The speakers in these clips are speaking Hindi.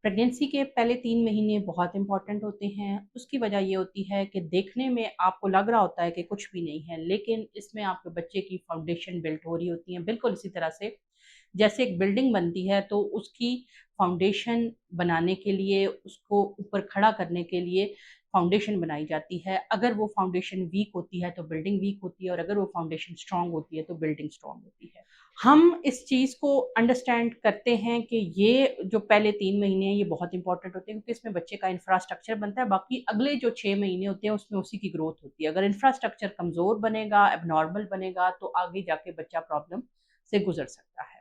प्रेगनेंसी के पहले 3 महीने बहुत इम्पोर्टेंट होते हैं। उसकी वजह ये होती है कि देखने में आपको लग रहा होता है कि कुछ भी नहीं है, लेकिन इसमें आपके बच्चे की फाउंडेशन बिल्ड हो रही होती है। बिल्कुल इसी तरह से जैसे एक बिल्डिंग बनती है, तो उसकी फाउंडेशन बनाने के लिए, उसको ऊपर खड़ा करने के लिए फाउंडेशन बनाई जाती है। अगर वो फाउंडेशन वीक होती है, तो बिल्डिंग वीक होती है, और अगर वो फाउंडेशन स्ट्रांग होती है, तो बिल्डिंग स्ट्रांग होती है। हम इस चीज़ को अंडरस्टैंड करते हैं कि ये जो पहले 3 महीने हैं, ये बहुत इंपॉर्टेंट होते हैं, क्योंकि इसमें बच्चे का इंफ्रास्ट्रक्चर बनता है। बाकी अगले जो 6 महीने होते हैं, उसमें उसी की ग्रोथ होती है। अगर इंफ्रास्ट्रक्चर कमज़ोर बनेगा, एबनॉर्मल बनेगा, तो आगे जाके बच्चा प्रॉब्लम से गुजर सकता है।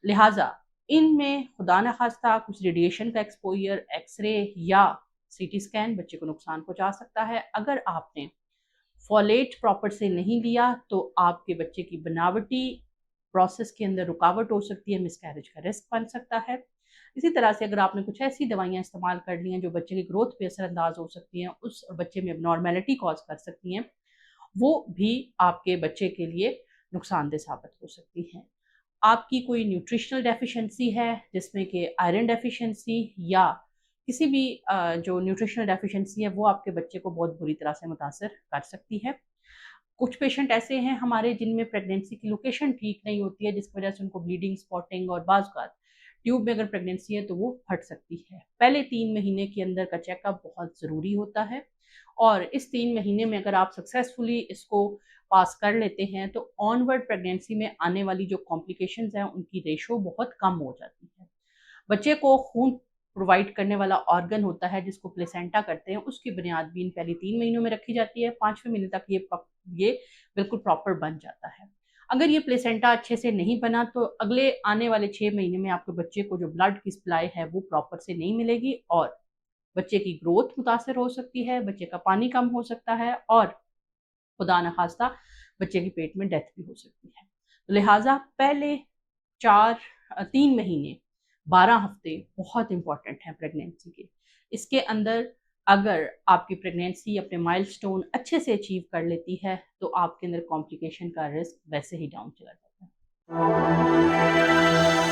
लिहाजा इनमें खुदा न खास्ता कुछ रेडिएशन का एक्सपोजर, एक्सरे या सीटी स्कैन बच्चे को नुकसान पहुंचा सकता है। अगर आपने फॉलेट प्रॉपर से नहीं लिया, तो आपके बच्चे की बनावटी प्रोसेस के अंदर रुकावट हो सकती है, मिसकैरेज का रिस्क बन सकता है। इसी तरह से अगर आपने कुछ ऐसी दवाइयाँ इस्तेमाल कर ली हैं जो बच्चे की ग्रोथ पे असरअंदाज हो सकती हैं, उस बच्चे में अबनॉर्मेलिटी कॉज कर सकती हैं, वो भी आपके बच्चे के लिए नुकसानदेह साबित हो सकती हैं। आपकी कोई न्यूट्रिशनल डेफिशिएंसी है, जिसमें कि आयरन डेफिशिएंसी या किसी भी जो न्यूट्रिशनल डेफिशिएंसी है, वो आपके बच्चे को बहुत बुरी तरह से मुतासर कर सकती है। कुछ पेशेंट ऐसे हैं हमारे जिनमें प्रेगनेंसी की लोकेशन ठीक नहीं होती है, जिसकी वजह से उनको ब्लीडिंग, स्पॉटिंग और बाज़-औक़ात ट्यूब में अगर प्रेगनेंसी है तो वो फट सकती है। पहले 3 महीने के अंदर का चेकअप बहुत ज़रूरी होता है, और इस 3 महीने में अगर आप सक्सेसफुली इसको पास कर लेते हैं, तो ऑनवर्ड प्रेगनेंसी में आने वाली जो कॉम्प्लिकेशंस हैं, उनकी रेशो बहुत कम हो जाती है। बच्चे को खून प्रोवाइड करने वाला ऑर्गन होता है, जिसको प्लेसेंटा कहते हैं, उसकी बुनियाद भी इन पहले 3 महीनों में रखी जाती है। 5वें महीने तक ये बिल्कुल प्रॉपर बन जाता है। अगर ये प्लेसेंटा अच्छे से नहीं बना, तो अगले आने वाले 6 महीने में आपके बच्चे को जो ब्लड की सप्लाई है, वो प्रॉपर से नहीं मिलेगी, और बच्चे की ग्रोथ मुतासर हो सकती है, बच्चे का पानी कम हो सकता है, और खुदा न खास्ता बच्चे के पेट में डेथ भी हो सकती है। तो लिहाजा पहले 3 महीने 12 हफ्ते बहुत इंपॉर्टेंट हैं प्रेगनेंसी के। इसके अंदर अगर आपकी प्रेगनेंसी अपने माइलस्टोन अच्छे से अचीव कर लेती है, तो आपके अंदर कॉम्प्लिकेशन का रिस्क वैसे ही डाउन चला जाता है।